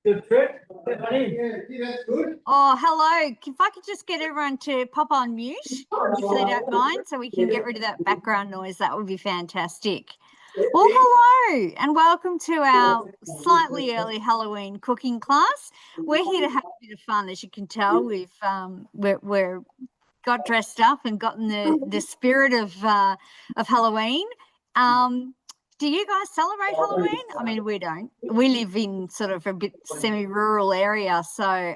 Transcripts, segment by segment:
Good trip. Yeah, that's good. Oh, hello. If I could just get everyone to pop on mute, if they don't mind, so we can get rid of that background noise, that would be fantastic. Well, hello and welcome to our slightly early Halloween cooking class. We're here to have a bit of fun, as you can tell. We're got dressed up and gotten the spirit of Halloween. Do you guys celebrate Halloween? I mean, we don't. We live in sort of a bit semi-rural area, so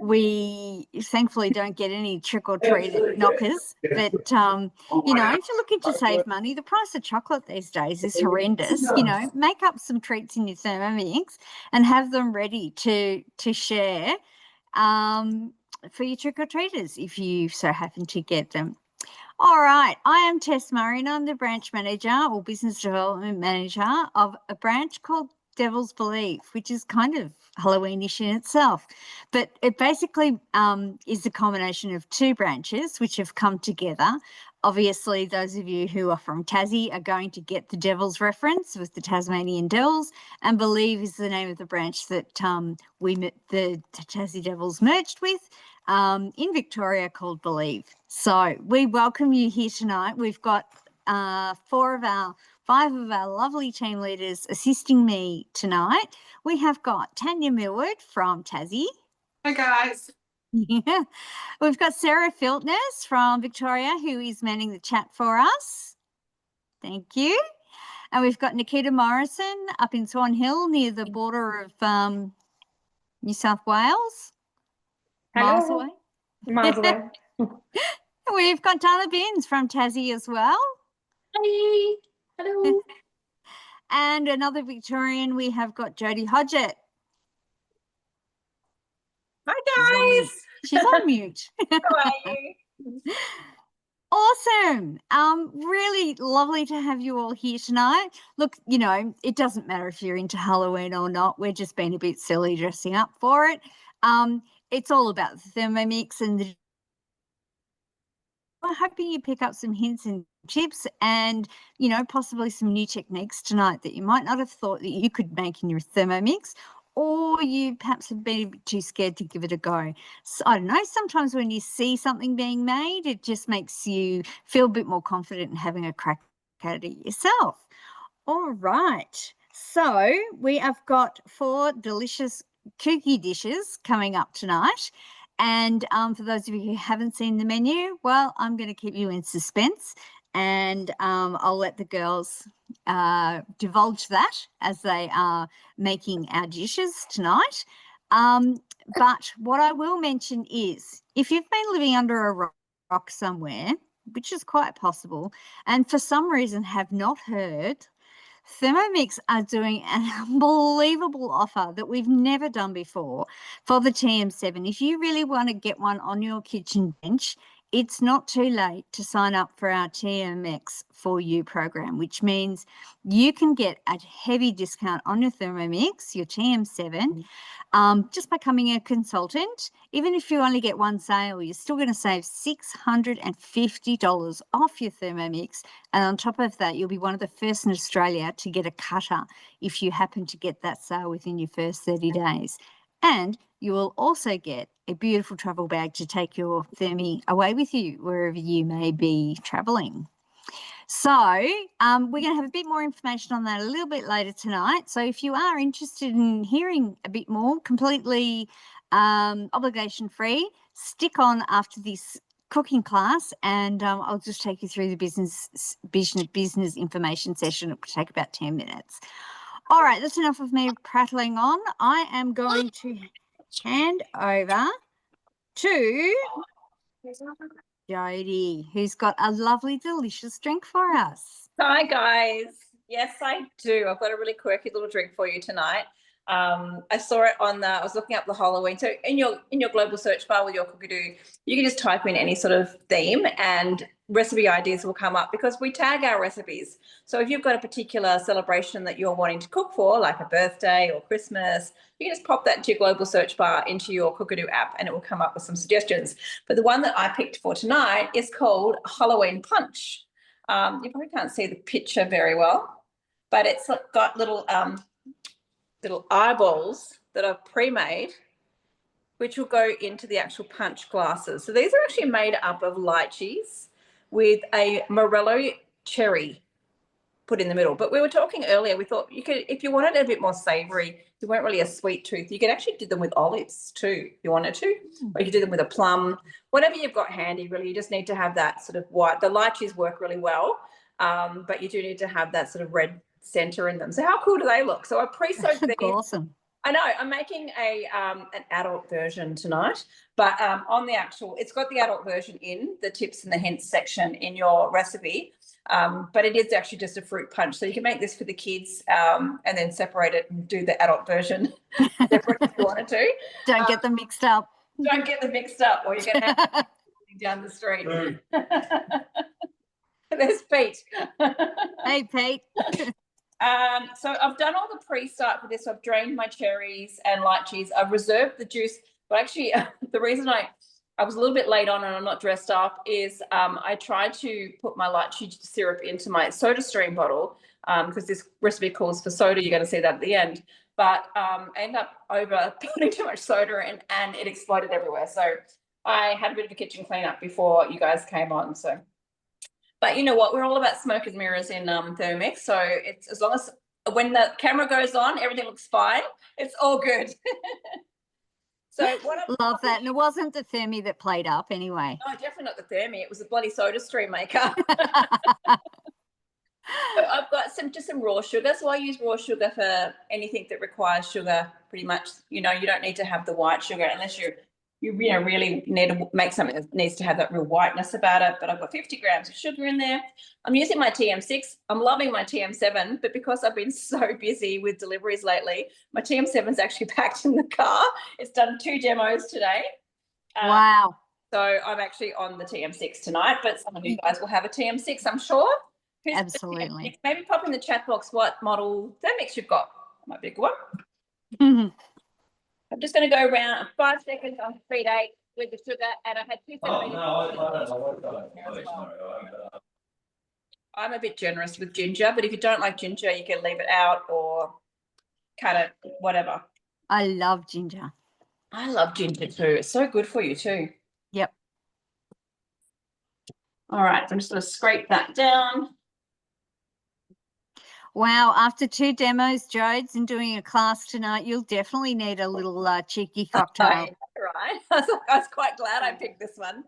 we thankfully don't get any trick-or-treat knockers. But, you know, if you're looking to save money, the price of chocolate these days is horrendous. You know, make up some treats in your Thermomix and have them ready to share for your trick-or-treaters if you so happen to get them. All right, I am Tess Murray and I'm the branch manager or business development manager of a branch called Devil's Belief, which is kind of Halloweenish in itself. But it basically is a combination of two branches which have come together. Obviously, those of you who are from Tassie are going to get the Devil's reference with the Tasmanian Devils, and Believe is the name of the branch that the Tassie Devils merged with in Victoria called Believe. So we welcome you here tonight. We've got 5 of our lovely team leaders assisting me tonight. We have got Tanya Millward from Tassie. Hi guys. Yeah. We've got Sarah Filtness from Victoria who is manning the chat for us. Thank you. And we've got Nikita Morrison up in Swan Hill near the border of New South Wales. Miles away. Miles away. We've got Dana Binns from Tassie as well. Hi. Hello. And another Victorian, we have got Jodie Hodgett. Hi guys. She's on mute. How are you? Awesome. Really lovely to have you all here tonight. Look, you know, it doesn't matter if you're into Halloween or not. We're just being a bit silly dressing up for it. It's all about the Thermomix and I'm hoping you pick up some hints and tips and, you know, possibly some new techniques tonight that you might not have thought that you could make in your Thermomix, or you perhaps have been a bit too scared to give it a go. So, I don't know, sometimes when you see something being made, it just makes you feel a bit more confident in having a crack at it yourself. All right. So we have got 4 delicious kooky dishes coming up tonight. And for those of you who haven't seen the menu, well, I'm going to keep you in suspense and I'll let the girls divulge that as they are making our dishes tonight. But what I will mention is if you've been living under a rock somewhere, which is quite possible, and for some reason have not heard, Thermomix are doing an unbelievable offer that we've never done before for the TM7. If you really want to get one on your kitchen bench, it's not too late to sign up for our TMX for You program, which means you can get a heavy discount on your Thermomix, your TM7, just by becoming a consultant. Even if you only get one sale, you're still going to save $650 off your Thermomix. And on top of that, you'll be one of the first in Australia to get a cutter if you happen to get that sale within your first 30 days. And you will also get a beautiful travel bag to take your Thermi away with you wherever you may be travelling. So we're going to have a bit more information on that a little bit later tonight. So if you are interested in hearing a bit more, completely obligation-free, stick on after this cooking class and I'll just take you through the business information session. It will take about 10 minutes. All right, that's enough of me prattling on. I am going to hand over to Jodie, who's got a lovely, delicious drink for us. Hi guys. Yes, I do. I've got a really quirky little drink for you tonight. I saw it on I was looking up the Halloween. So in your global search bar with your Cookadoo, you can just type in any sort of theme and recipe ideas will come up because we tag our recipes. So if you've got a particular celebration that you're wanting to cook for, like a birthday or Christmas, you can just pop that into your global search bar into your Cookadoo app and it will come up with some suggestions. But the one that I picked for tonight is called Halloween Punch. You probably can't see the picture very well, but it's got little little eyeballs that are pre-made, which will go into the actual punch glasses. So these are actually made up of lychees with a morello cherry put in the middle. But we were talking earlier, we thought you could, if you wanted a bit more savoury, you weren't really a sweet tooth, you could actually do them with olives too, if you wanted to, or you could do them with a plum, whatever you've got handy, really. You just need to have that sort of white. The lychees work really well, but you do need to have that sort of red centre in them. So how cool do they look? So I pre-soaked these. Awesome. I know, I'm making an adult version tonight, but on the actual, it's got the adult version in the tips and the hints section in your recipe, but it is actually just a fruit punch. So you can make this for the kids and then separate it and do the adult version separate if you wanted to. Don't get them mixed up. Don't get them mixed up or you're going to have down the street. There's Pete. Hey, Pete. So I've done all the pre-start for this. I've drained my cherries and lychees. I've reserved the juice. But actually, the reason I was a little bit late on and I'm not dressed up is I tried to put my lychee syrup into my soda stream bottle because this recipe calls for soda. You're going to see that at the end. But I ended up over putting too much soda in and it exploded everywhere. So I had a bit of a kitchen cleanup before you guys came on. So. But you know what? We're all about smoke and mirrors in Thermomix. So it's as long as when the camera goes on, everything looks fine. It's all good. So what love that. And it wasn't the Thermi that played up anyway. No, definitely not the Thermi. It was a bloody soda stream maker. So I've got just some raw sugar. So I use raw sugar for anything that requires sugar pretty much. You know, you don't need to have the white sugar unless you really need to make something that needs to have that real whiteness about it. But I've got 50 grams of sugar in there. I'm using my TM6. I'm loving my TM7, but because I've been so busy with deliveries lately, my TM7 is actually packed in the car. It's done 2 demos today. Wow. So I'm actually on the TM6 tonight, but some of you guys will have a TM6, I'm sure. Absolutely. Maybe pop in the chat box what model Thermomix you've got. Might be a good one. I'm just going to go around 5 seconds on speed 8 with the sugar, and I had 2 seconds. I'm a bit generous with ginger, but if you don't like ginger, you can leave it out or cut it, whatever. I love ginger. I love ginger too. It's so good for you too. Yep. All right, so I'm just going to scrape that down. Wow, after 2 demos, Jodes, and doing a class tonight, you'll definitely need a little cheeky cocktail. Right. I was quite glad I picked this one.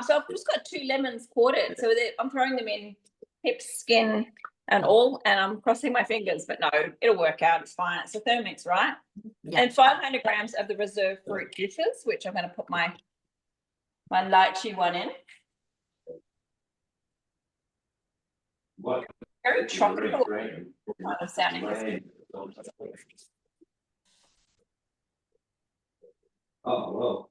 So I've just got 2 lemons quartered. So I'm throwing them in hips, skin, and all, and I'm crossing my fingers, but no, it'll work out. It's fine. It's a Thermomix, right? Yep. And 500 grams of the reserve fruit juices, which I'm going to put my lychee one in. What? Very tropical kind of sounding. Oh, well,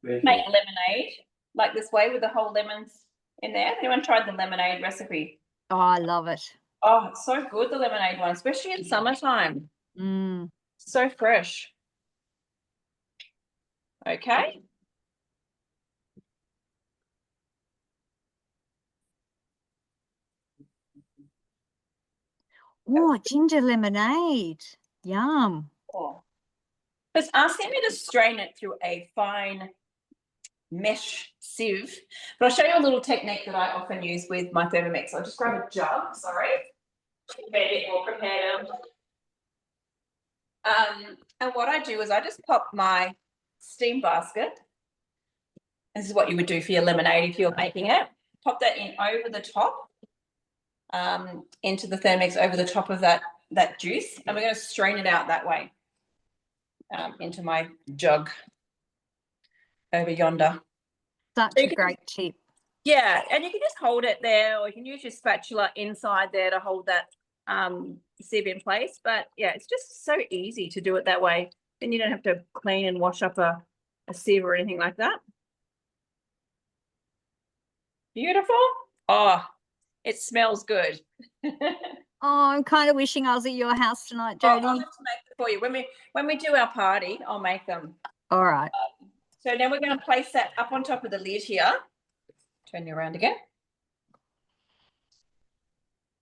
make lemonade like this way with the whole lemons in there. Anyone tried the lemonade recipe? Oh, I love it. Oh, it's so good, the lemonade one, especially in summertime. So fresh. Okay. Oh, ginger lemonade. Yum. Oh. Just asking me to strain it through a fine mesh sieve. But I'll show you a little technique that I often use with my Thermomix. I'll just grab a jug, sorry. Be a bit more prepared. And what I do is I just pop my steam basket. This is what you would do for your lemonade if you're making it. Pop that in over the top. Into the Thermomix over the top of that juice, and we're going to strain it out that way into my jug over yonder. Such a great tip. Yeah, and you can just hold it there, or you can use your spatula inside there to hold that sieve in place. But yeah, it's just so easy to do it that way. Then you don't have to clean and wash up a sieve or anything like that. Beautiful. Oh, it smells good. Oh, I'm kind of wishing I was at your house tonight, Jodie. I'll have to make it for you. When we do our party, I'll make them. All right. So now we're going to place that up on top of the lid here. Turn you around again.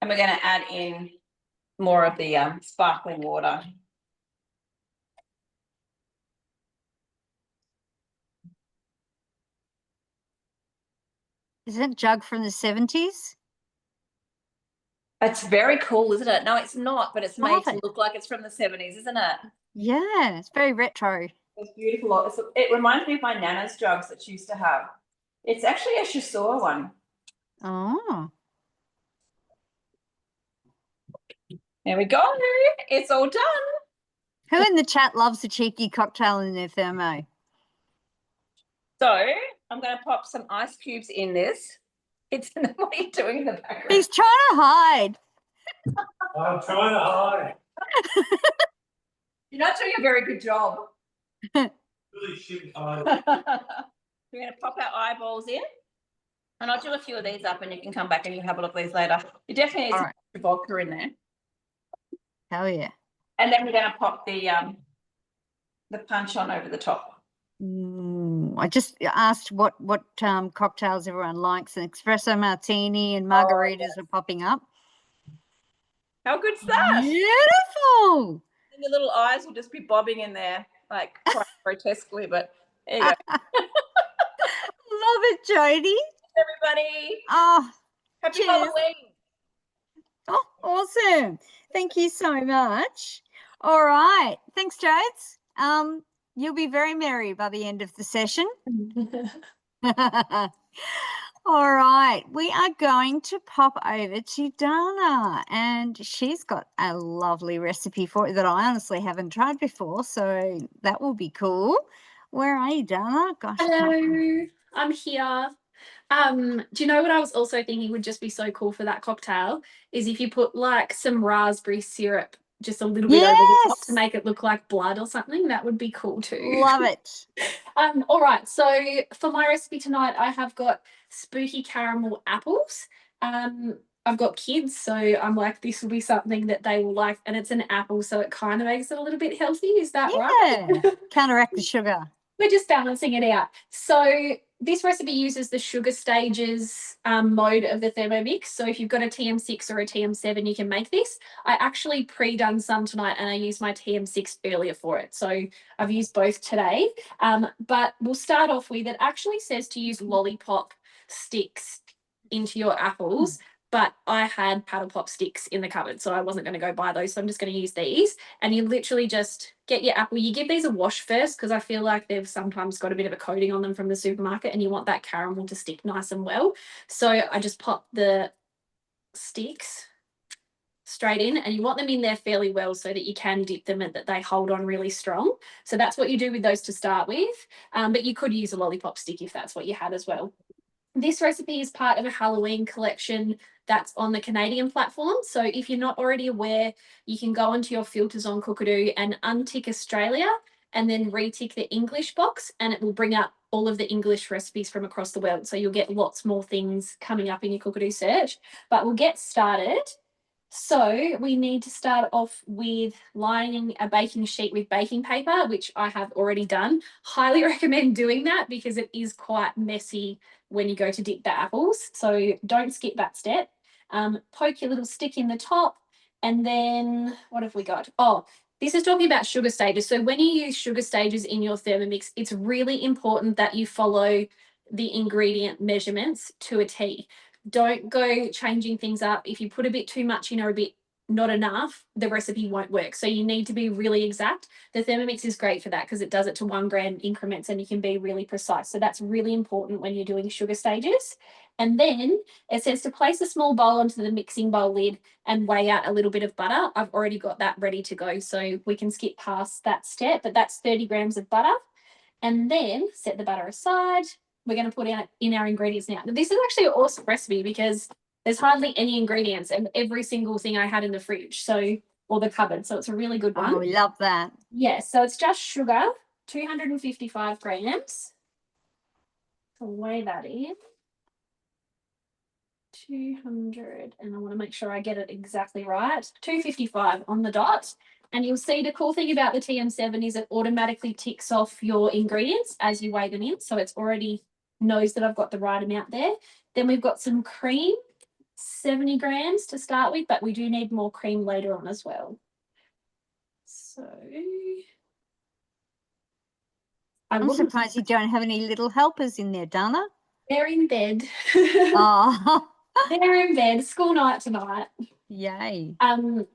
And we're going to add in more of the sparkling water Isn't it jug from the 70s? It's very cool, isn't it? No, it's not, but it's made Love to it. look like it's from the 70s, isn't it? Yeah, it's very retro. It's beautiful. It reminds me of my nana's jugs that she used to have. It's actually a Chasseur one. Oh, There we go. It's all done. who in the chat loves a cheeky cocktail in their thermo? So I'm going to pop some ice cubes in this. What are you doing in the background? He's trying to hide. I'm trying to hide. You're not doing a very good job. Really shouldn't hide. We're going to pop our eyeballs in. And I'll do a few of these up and you can come back and you can have a look at these later. You definitely need All some right. vodka in there. Hell yeah. And then we're going to pop the punch on over the top. I just asked what cocktails everyone likes. An espresso martini and margaritas are popping up. How good's that? Beautiful. And your little eyes will just be bobbing in there, like quite grotesquely, but there you go. Love it, Jodie. Everybody, Oh, happy cheers. Halloween. Oh, awesome. Thank you so much. All right. Thanks, Jodes. You'll be very merry by the end of the session. All right. We are going to pop over to Dana, and she's got a lovely recipe for it that I honestly haven't tried before, so that will be cool. Where are you, Dana? Gosh. Hello, I'm here. Do you know what I was also thinking would just be so cool for that cocktail is if you put like some raspberry syrup just a little bit over the top to make it look like blood or something. That would be cool too. Love it. All right, so for my recipe tonight, I have got spooky caramel apples. I've got kids, so I'm like, this will be something that they will like, and it's an apple, so it kind of makes it a little bit healthy. Is that right? Yeah. Counteract the sugar. We're just balancing it out. So this recipe uses the sugar stages mode of the Thermomix. So if you've got a TM6 or a TM7, you can make this. I actually pre-done some tonight and I used my TM6 earlier for it. So I've used both today. But we'll start off with, it actually says to use lollipop sticks into your apples. But I had paddle pop sticks in the cupboard, so I wasn't going to go buy those. So I'm just going to use these. And you literally just get your apple. You give these a wash first because I feel like they've sometimes got a bit of a coating on them from the supermarket and you want that caramel to stick nice and well. So I just pop the sticks straight in, and you want them in there fairly well so that you can dip them and that they hold on really strong. So that's what you do with those to start with. But you could use a lollipop stick if that's what you had as well. This recipe is part of a Halloween collection that's on the Canadian platform. So if you're not already aware, you can go onto your filters on Cookadoo and untick Australia and then retick the English box, and it will bring up all of the English recipes from across the world. So you'll get lots more things coming up in your Cookadoo search. But we'll get started. So we need to start off with lining a baking sheet with baking paper, which I have already done. Highly recommend doing that because it is quite messy when you go to dip the apples. So don't skip that step. Poke your little stick in the top, and then what have we got? Oh, this is talking about sugar stages. So when you use sugar stages in your Thermomix, it's really important that you follow the ingredient measurements to a T. Don't go changing things up. If you put a bit too much in or a bit not enough, the recipe won't work. So you need to be really exact. The Thermomix is great for that because it does it to 1 gram increments and you can be really precise. So that's really important when you're doing sugar stages. And then it says to place a small bowl onto the mixing bowl lid and weigh out a little bit of butter. I've already got that ready to go, so we can skip past that step, but that's 30 grams of butter. And then set the butter aside. We're going to put in our ingredients now. This is actually an awesome recipe because there's hardly any ingredients and every single thing I had in the fridge, or the cupboard. So it's a really good one. Oh, we love that. Yes, so it's just sugar, 255 grams. So weigh that in. 200, and I want to make sure I get it exactly right. 255 on the dot. And you'll see the cool thing about the TM7 is it automatically ticks off your ingredients as you weigh them in. So it's already knows that I've got the right amount there. Then we've got some cream, 70 grams to start with, but we do need more cream later on as well. So I'm surprised you don't have any little helpers in there, Dana. They're in bed. Oh, They're in bed. School night tonight. yay.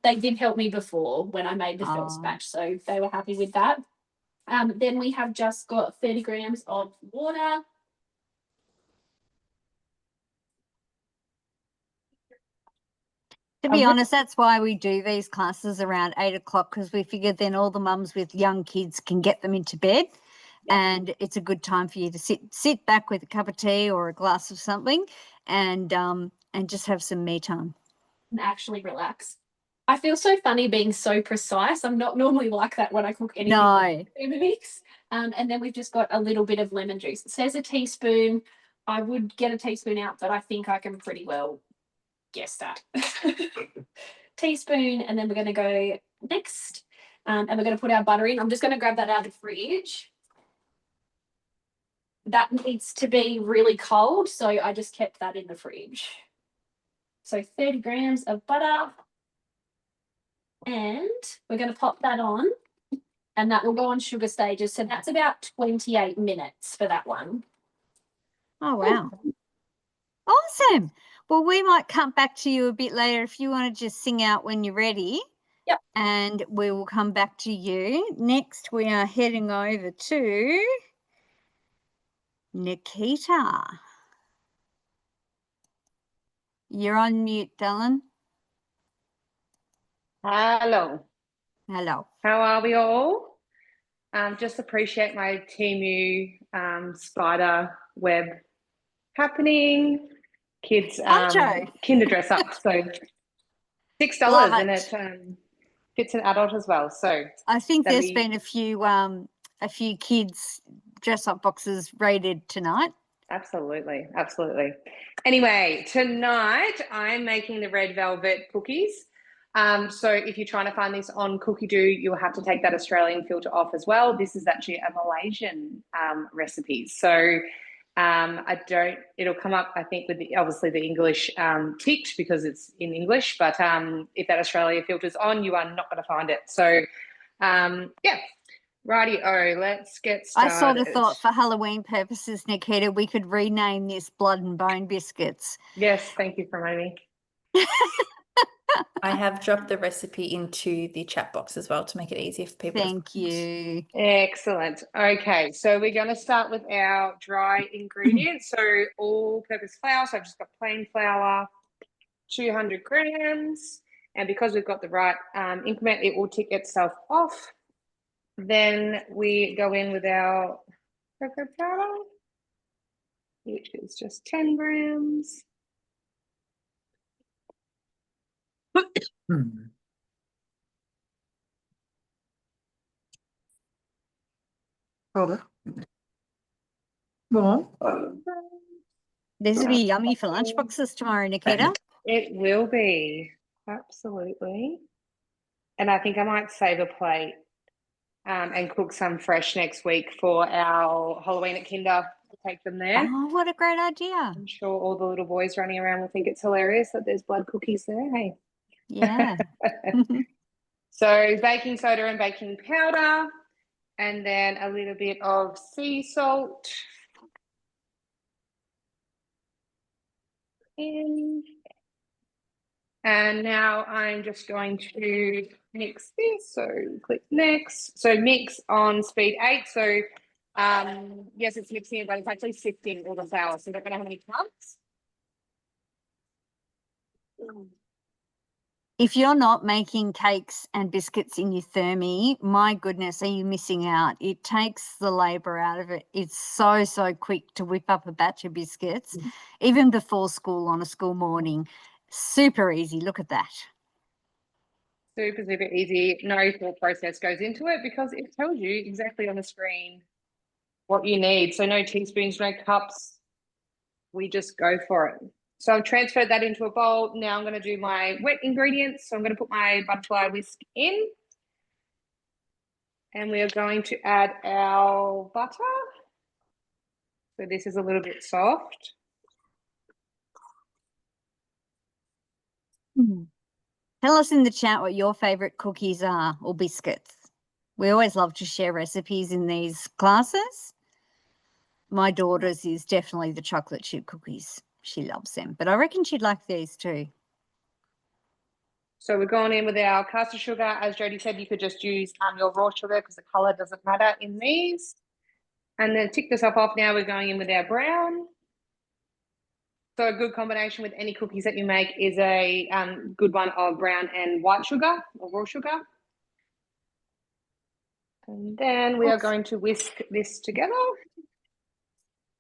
They did help me before when I made the first Oh. batch, so they were happy with that. Then we have just got 30 grams of water. To be honest, that's why we do these classes around 8 o'clock, because we figured then all the mums with young kids can get them into bed. And it's a good time for you to sit back with a cup of tea or a glass of something and just have some me time. And actually relax. I feel so funny being so precise. I'm not normally like that when I cook anything. No. Mix. And then we've just got a little bit of lemon juice. It says a teaspoon. I would get a teaspoon out, but I think I can pretty well guess that. Teaspoon, and then we're going to go next. And we're going to put our butter in. I'm just going to grab that out of the fridge. That needs to be really cold, so I just kept that in the fridge. So 30 grams of butter. And we're going to pop that on, and that will go on sugar stages. So that's about 28 minutes for that one. Oh, wow. Awesome. Well, we might come back to you a bit later if you want to just sing out when you're ready. Yep. And we will come back to you. Next, we are heading over to Nikita. You're on mute, Dylan. Hello. Hello. How are we all? Just appreciate my Temu spider web happening. Kids Poncho. kinder dress up. So $6 Love and it. it fits an adult as well. So I think that'll there's be- been a few kids dress up boxes raided tonight. Absolutely, absolutely. Anyway, tonight I'm making the red velvet cookies. So if you're trying to find this on Cookie Doo, you'll have to take that Australian filter off as well. This is actually a Malaysian recipe. So it'll come up, I think, with obviously the English ticked because it's in English, but if that Australia filter's on, you are not going to find it. So yeah. Righty-o, let's get started. I sort of thought for Halloween purposes, Nikita, we could rename this Blood and Bone Biscuits. Yes, thank you for reminding me. I have dropped the recipe into the chat box as well to make it easier for people. Thank you. Excellent. Okay, so we're going to start with our dry ingredients. So all-purpose flour. So I've just got plain flour, 200 grams. And because we've got the right increment, it will tick itself off. Then we go in with our cocoa powder, which is just 10 grams. Hold on. This will be yummy for lunchboxes tomorrow, Nikita. It will be, absolutely. And I think I might save a plate and cook some fresh next week for our Halloween at Kinder. Take them there. Oh, what a great idea. I'm sure all the little boys running around will think it's hilarious that there's blood cookies there. Hey. Yeah. So baking soda and baking powder, and then a little bit of sea salt. In. And now I'm just going to mix this. So click next. So mix on speed 8. So yes, it's mixing it, but it's actually sifting all the flour. So we're not going to have any clumps. If you're not making cakes and biscuits in your Thermi, my goodness, are you missing out? It takes the labour out of it. It's so, so quick to whip up a batch of biscuits, even before school on a school morning. Super easy. Look at that. Super, super easy. No thought process goes into it because it tells you exactly on the screen what you need. So no teaspoons, no cups. We just go for it. So I've transferred that into a bowl. Now I'm going to do my wet ingredients. So I'm going to put my butterfly whisk in. And we are going to add our butter. So this is a little bit soft. Tell us in the chat what your favourite cookies are or biscuits. We always love to share recipes in these classes. my daughter's is definitely the chocolate chip cookies. She loves them, but I reckon she'd like these too. So we're going in with our caster sugar. As Jodie said, you could just use your raw sugar because the colour doesn't matter in these. And then tick this off now, we're going in with our brown. So a good combination with any cookies that you make is a good one of brown and white sugar or raw sugar. And then we are going to whisk this together.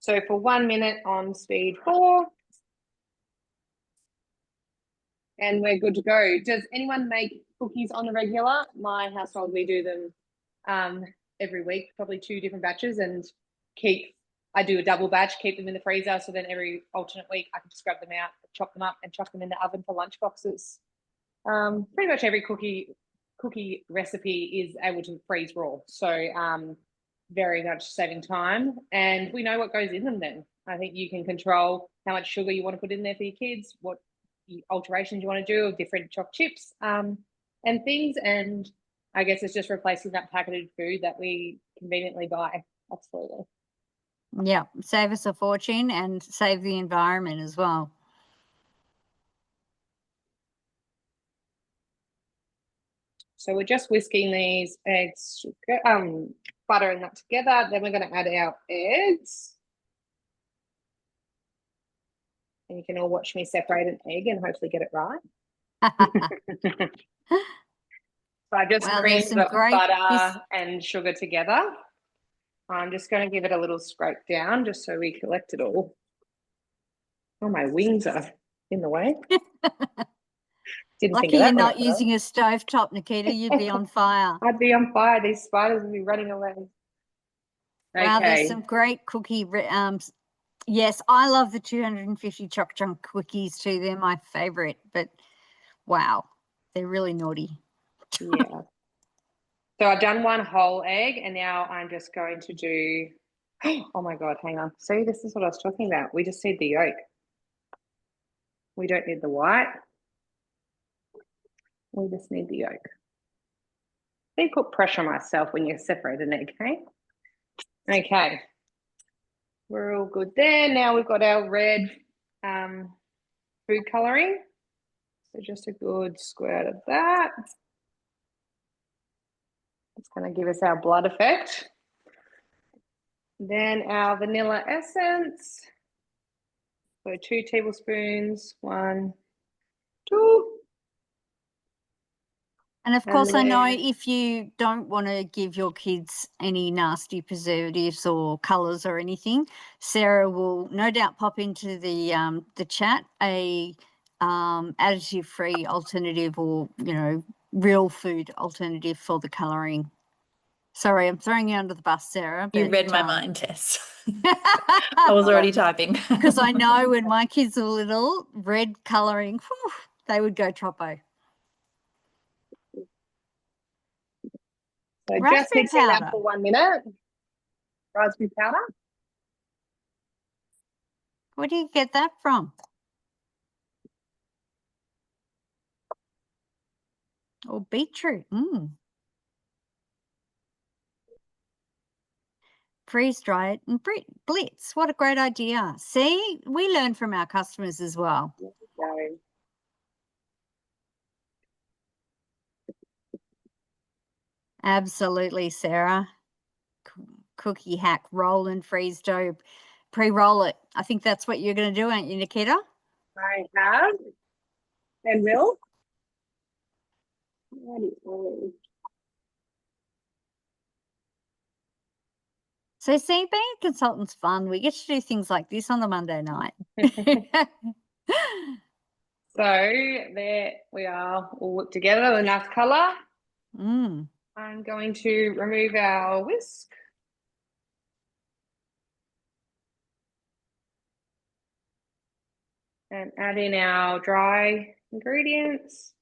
So for 1 minute on speed 4. And we're good to go. Does anyone make cookies on the regular? My household, we do them every week, probably 2 different batches, and I do a double batch, keep them in the freezer, so then every alternate week I can just grab them out, chop them up and chuck them in the oven for lunch boxes. Pretty much every cookie recipe is able to freeze raw, so very much saving time, and we know what goes in them then. I think you can control how much sugar you want to put in there for your kids, what alterations you want to do of different choc chips and things, and I guess it's just replacing that packaged food that we conveniently buy. Absolutely. Yeah, save us a fortune and save the environment as well. So we're just whisking these eggs, buttering that together. Then we're going to add our eggs. And you can all watch me separate an egg and hopefully get it right. So I just creamed the butter and sugar together. I'm just going to give it a little scrape down just so we collect it all. Oh, my wings are in the way. Lucky you're not using a stovetop, Nikita. You'd be on fire. I'd be on fire. These spiders would be running away. Wow, there's some great cookie. Yes, I love the 250 choc chunk cookies too. They're my favourite, but wow, they're really naughty. Yeah. So I've done 1 whole egg, and now I'm just going to do, oh my God, hang on. See, this is what I was talking about. We just need the yolk. We don't need the white. We just need the yolk. They put pressure on myself when you separate an egg, hey? Okay. We're all good there. Now we've got our red food colouring. So just a good squirt of that. It's going to give us our blood effect. Then our vanilla essence. So 2 tablespoons, 1, 2. And of course, I know if you don't want to give your kids any nasty preservatives or colours or anything, Sarah will no doubt pop into the chat a additive-free alternative, or real food alternative for the colouring. Sorry, I'm throwing you under the bus, Sarah. You read my mind, Tess. I was already typing. Because I know when my kids were little, red colouring, they would go troppo. So raspberry just mixing powder. that for 1 minute. Raspberry powder. Where do you get that from? Or beetroot. Freeze dry it and blitz. What a great idea. See, we learn from our customers as well. Absolutely, Sarah. Cookie hack, roll and freeze dough. Pre-roll it. I think that's what you're going to do, aren't you, Nikita? I have and will. So see, being a consultant's fun. We get to do things like this on the Monday night. So there we are, all put together, enough colour. I'm going to remove our whisk. And add in our dry ingredients.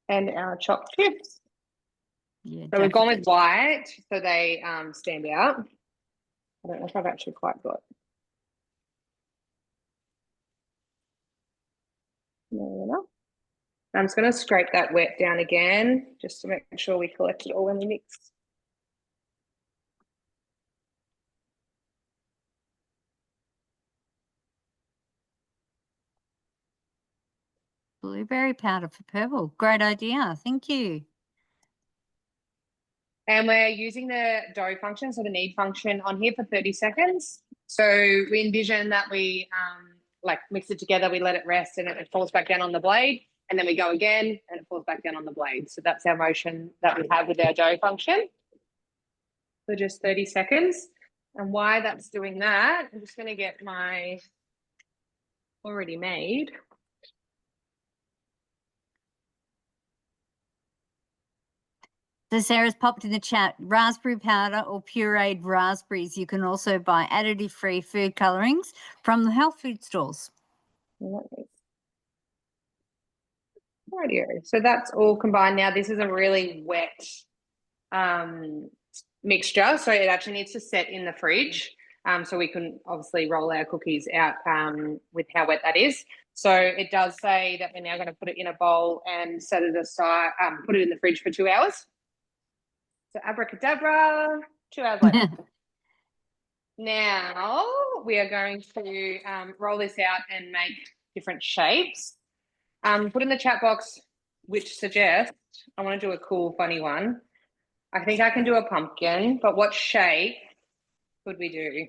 And our chopped chips. Yeah, so we've gone with white, so they stand out. I don't know if I've actually quite got. There we go. I'm just going to scrape that wet down again, just to make sure we collect it all when we mix. Blueberry powder for purple. Great idea. Thank you. And we're using the dough function, so the knead function on here for 30 seconds. So we envision that we like mix it together, we let it rest and it falls back down on the blade, and then we go again and it falls back down on the blade. So that's our motion that we have with our dough function for just 30 seconds. And why that's doing that, I'm just going to get my already made. So Sarah's popped in the chat, raspberry powder or pureed raspberries. You can also buy additive-free food colorings from the health food stores. Rightio. So that's all combined now. This is a really wet mixture, so it actually needs to set in the fridge. So we can obviously roll our cookies out with how wet that is. So it does say that we're now going to put it in a bowl and set it aside, put it in the fridge for 2 hours. So abracadabra, 2 hours later. Now we are going to roll this out and make different shapes. Put in the chat box which suggests, I want to do a cool, funny one. I think I can do a pumpkin, but what shape could we do?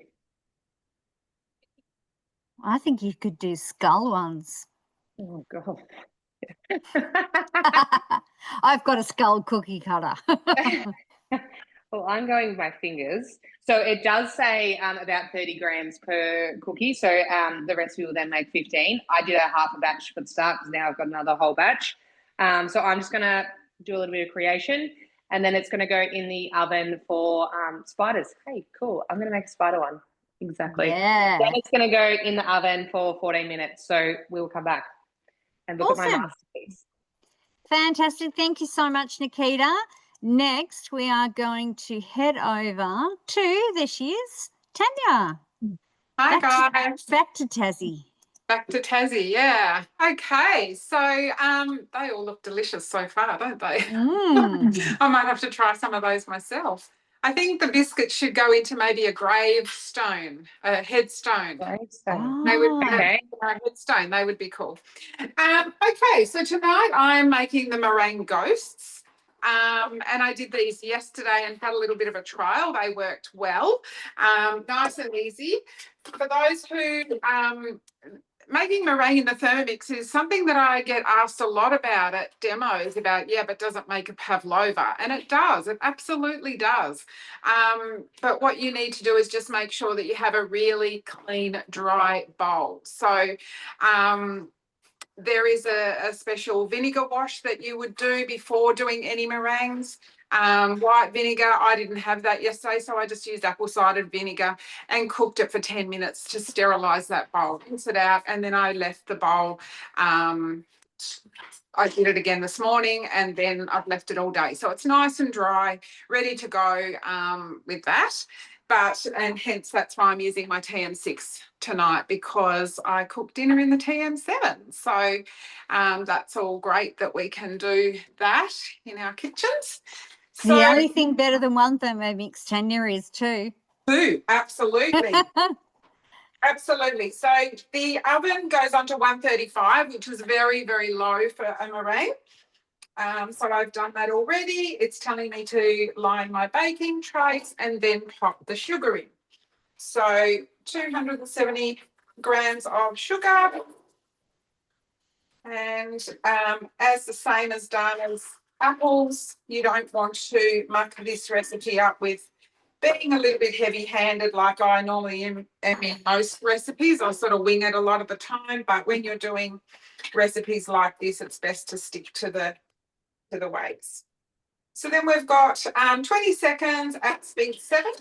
I think you could do skull ones. Oh, God. I've got a skull cookie cutter. Well, I'm going with my fingers. So it does say about 30 grams per cookie. So the recipe will then make 15. I did a half a batch for the start because now I've got another whole batch. So I'm just going to do a little bit of creation, and then it's going to go in the oven for spiders. Hey, cool. I'm going to make a spider one. Exactly. Yeah. Then it's going to go in the oven for 14 minutes. So we'll come back and look at my masterpiece. Fantastic. Thank you so much, Nikita. Next, we are going to head over to, there she is, Tanya. Hi, guys. Back to Tassie. Back to Tassie, yeah. Okay, so they all look delicious so far, don't they? I might have to try some of those myself. I think the biscuits should go into maybe a gravestone, a headstone. Gravestone. They would be Okay. a headstone. They would be cool. Okay, so tonight I'm making the meringue ghosts. And I did these yesterday and had a little bit of a trial. They worked well, nice and easy. For those who making meringue in the Thermomix is something that I get asked a lot about at demos about, yeah, but does it make a pavlova? And it does. It absolutely does. But what you need to do is just make sure that you have a really clean, dry bowl. So there is a special vinegar wash that you would do before doing any meringues. White vinegar, I didn't have that yesterday, so I just used apple cider vinegar and cooked it for 10 minutes to sterilize that bowl. Rinse it out, and then I left the bowl. I did it again this morning, and then I've left it all day. So it's nice and dry, ready to go with that. And hence that's why I'm using my TM6 tonight, because I cook dinner in the TM7. So that's all great that we can do that in our kitchens. So, the only thing better than one Thermomix, Tanya, is two. Two, absolutely. Absolutely. So the oven goes on to 135, which is very, very low for a meringue. So I've done that already. It's telling me to line my baking trays and then pop the sugar in. So 270 grams of sugar. And as the same as done as apples, you don't want to muck this recipe up with being a little bit heavy-handed like I normally am in most recipes. I sort of wing it a lot of the time, but when you're doing recipes like this, it's best to stick to the weights. So then we've got 20 seconds at speed 7.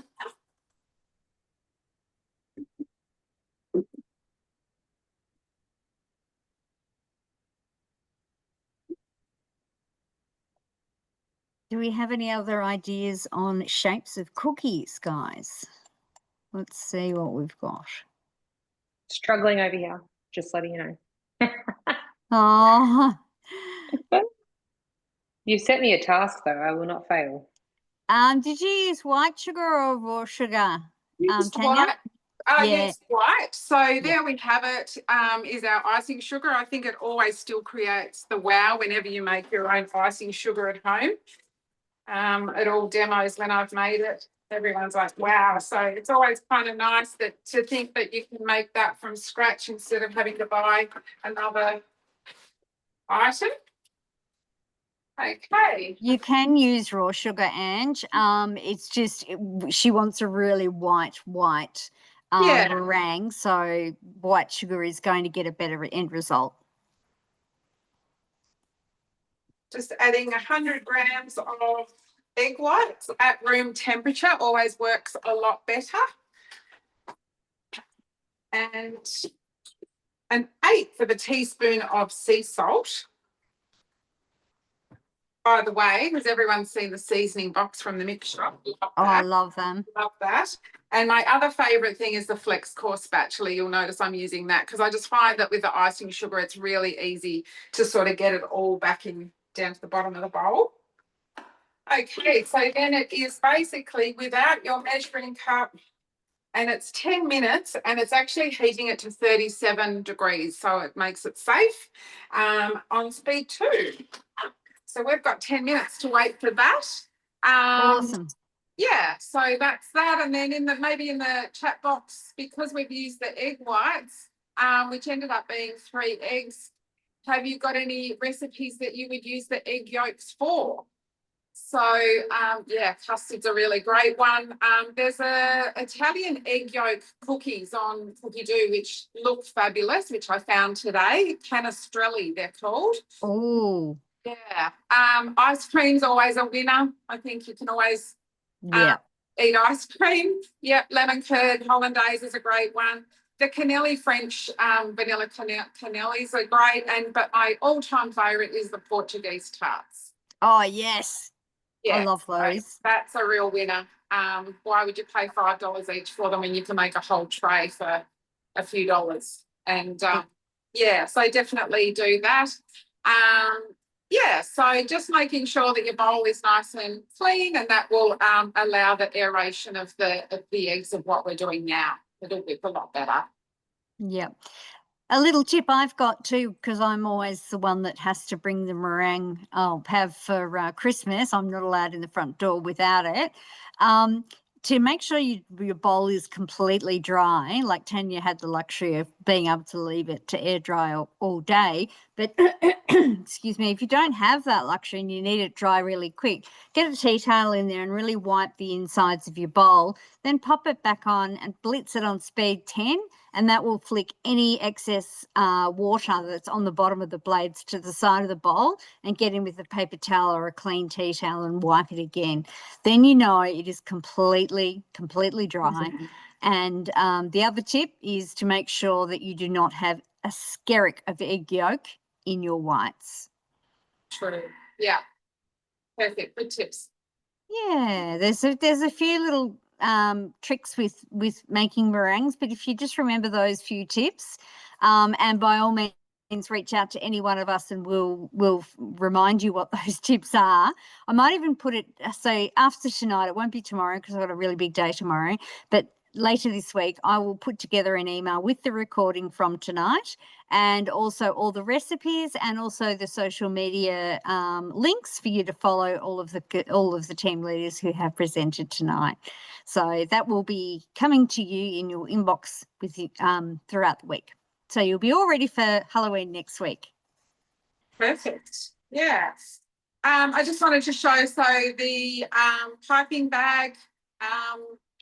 Do we have any other ideas on shapes of cookies, guys? Let's see what we've got. Struggling over here, just letting you know. Oh, You set me a task though. I will not fail. Did you use white sugar or raw sugar? Use Tanya? white. Yeah. Yes, white. So there we have it. Is our icing sugar. I think it always still creates the wow whenever you make your own icing sugar at home. It all demos when I've made it. Everyone's like, wow. So it's always kind of nice to think that you can make that from scratch instead of having to buy another item. Okay. You can use raw sugar, Ange. It's just she wants a really white Yeah. meringue, so white sugar is going to get a better end result. Just adding 100 grams of egg whites at room temperature always works a lot better. And an 1/8 of a teaspoon of sea salt. By the way, has everyone seen the seasoning box from the mix shop? Love Oh, I that. love them. Love that. And my other favourite thing is the Flex Core spatula. You'll notice I'm using that because I just find that with the icing sugar, it's really easy to sort of get it all back in down to the bottom of the bowl. Okay, so then it is basically without your measuring cup, and it's 10 minutes, and it's actually heating it to 37 degrees, so it makes it safe on speed 2. So we've got 10 minutes to wait for that. Awesome. Yeah, so that's that. And then maybe in the chat box, because we've used the egg whites, which ended up being 3 eggs, have you got any recipes that you would use the egg yolks for? So, yeah, custard's a really great one. There's a Italian egg yolk cookies on Cookie Do, which look fabulous, which I found today. Canestrelli, they're called. Oh, Yeah. Ice cream's always a winner. I think you can always yeah. eat ice cream. Yep, lemon curd hollandaise is a great one. The cannelli French vanilla cannellis are great, but my all-time favourite is the Portuguese tarts. Oh, yes. Yeah, I love those. that's a real winner. Why would you pay $5 each for them when you can make a whole tray for a few dollars? And yeah, so definitely do that. Yeah, so just making sure that your bowl is nice and clean, and that will allow the aeration of the eggs of what we're doing now. It'll be a lot better. Yep. A little tip I've got too, because I'm always the one that has to bring the meringue I'll have for Christmas. I'm not allowed in the front door without it. To make sure your bowl is completely dry, like Tanya had the luxury of being able to leave it to air dry all day. But excuse me, if you don't have that luxury and you need it dry really quick, get a tea towel in there and really wipe the insides of your bowl, then pop it back on and blitz it on speed 10, and that will flick any excess water that's on the bottom of the blades to the side of the bowl, and get in with a paper towel or a clean tea towel and wipe it again. Then you know it is completely dry. And the other tip is to make sure that you do not have a skerrick of egg yolk in your whites. True. Yeah. Perfect. Good tips. Yeah, there's a few little tricks with making meringues, but if you just remember those few tips, and by all means reach out to any one of us and we'll remind you what those tips are. I might even put it, so after tonight, it won't be tomorrow because I've got a really big day tomorrow, but later this week I will put together an email with the recording from tonight, and also all the recipes, and also the social media links for you to follow all of the team leaders who have presented tonight. So that will be coming to you in your inbox with you throughout the week. So you'll be all ready for Halloween next week. Perfect. Yeah. I just wanted to show, so the piping bag.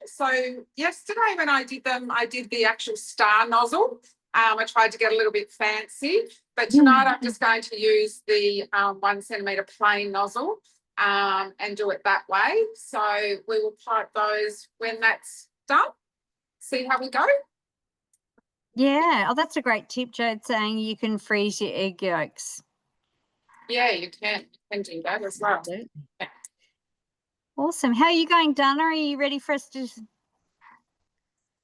So yesterday when I did them, I did the actual star nozzle. I tried to get a little bit fancy, but tonight I'm just going to use the 1 centimetre plain nozzle and do it that way. So we will pipe those when that's done. See how we go. Yeah. Oh, that's a great tip, Jode, saying you can freeze your egg yolks. Yeah, you can do that as well. Absolutely. Awesome. How are you going, Dana? Are you ready for us to?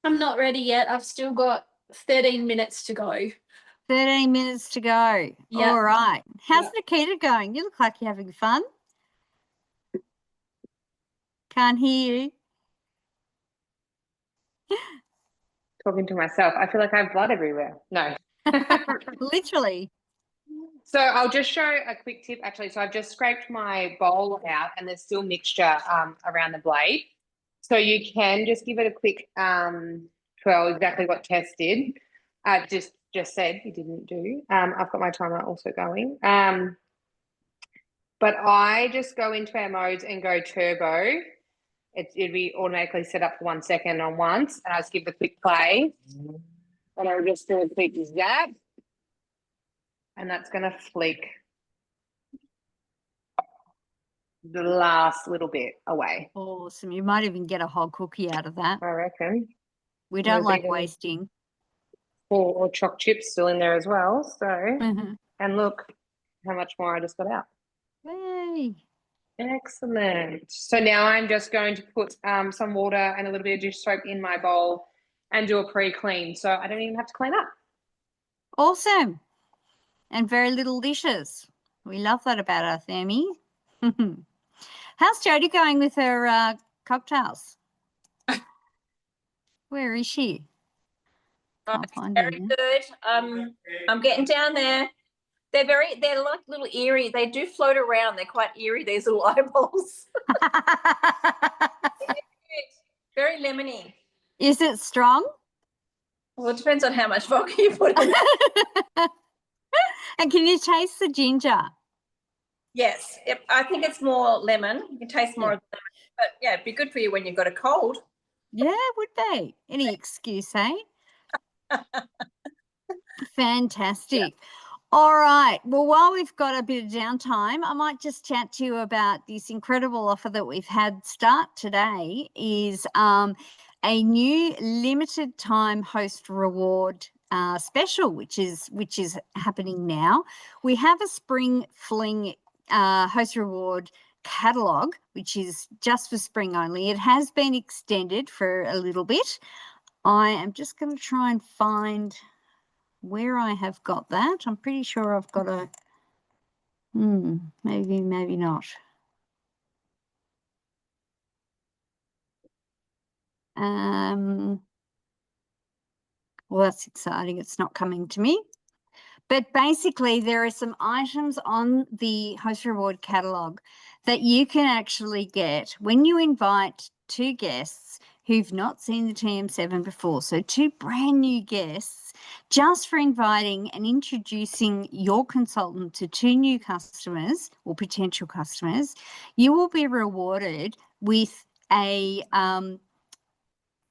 I'm not ready yet. I've still got 13 minutes to go. 13 minutes to go. Yeah. All right. How's Nikita going? You look like you're having fun. Can't hear you. Talking to myself. I feel like I have blood everywhere. No. Literally. So I'll just show a quick tip actually. So I've just scraped my bowl out and there's still mixture around the blade. So you can just give it a quick twirl, exactly what Tess did. Just said he didn't do. I've got my timer also going. But I just go into our modes and go turbo. It'd be automatically set up for 1 second on once, and I just give the quick play. And I'll just do a quick zap. And that's going to flick the last little bit away. Awesome. You might even get a whole cookie out of that. I reckon. We don't There's like even wasting. or choc chips still in there as well. So, Mhm. and look how much more I just got out. Yay. Excellent. So now I'm just going to put some water and a little bit of dish soap in my bowl and do a pre-clean. So I don't even have to clean up. Awesome. And very little dishes. We love that about our Thermy. How's Jodie going with her cocktails? Where is she? Can't find her. Very good. I'm getting down there. They're like little eerie. They do float around. They're quite eerie, these little eyeballs. Very lemony. Is it strong? Well, it depends on how much vodka you put in it. And can you taste the ginger? Yes, I think it's more lemon. You can taste more of the lemon. But yeah, it'd be good for you when you've got a cold. Yeah, would they? Any excuse, eh? Fantastic. All right. Well, while we've got a bit of downtime, I might just chat to you about this incredible offer that we've had start today is a new limited time host reward special, which is happening now. We have a spring fling host reward catalogue, which is just for spring only. It has been extended for a little bit. I am just going to try and find where I have got that. I'm pretty sure I've got a, maybe not. Well, that's exciting. It's not coming to me. But basically, there are some items on the host reward catalogue that you can actually get when you invite two guests who've not seen the TM7 before. So 2 brand new guests, just for inviting and introducing your consultant to 2 new customers or potential customers, you will be rewarded with a,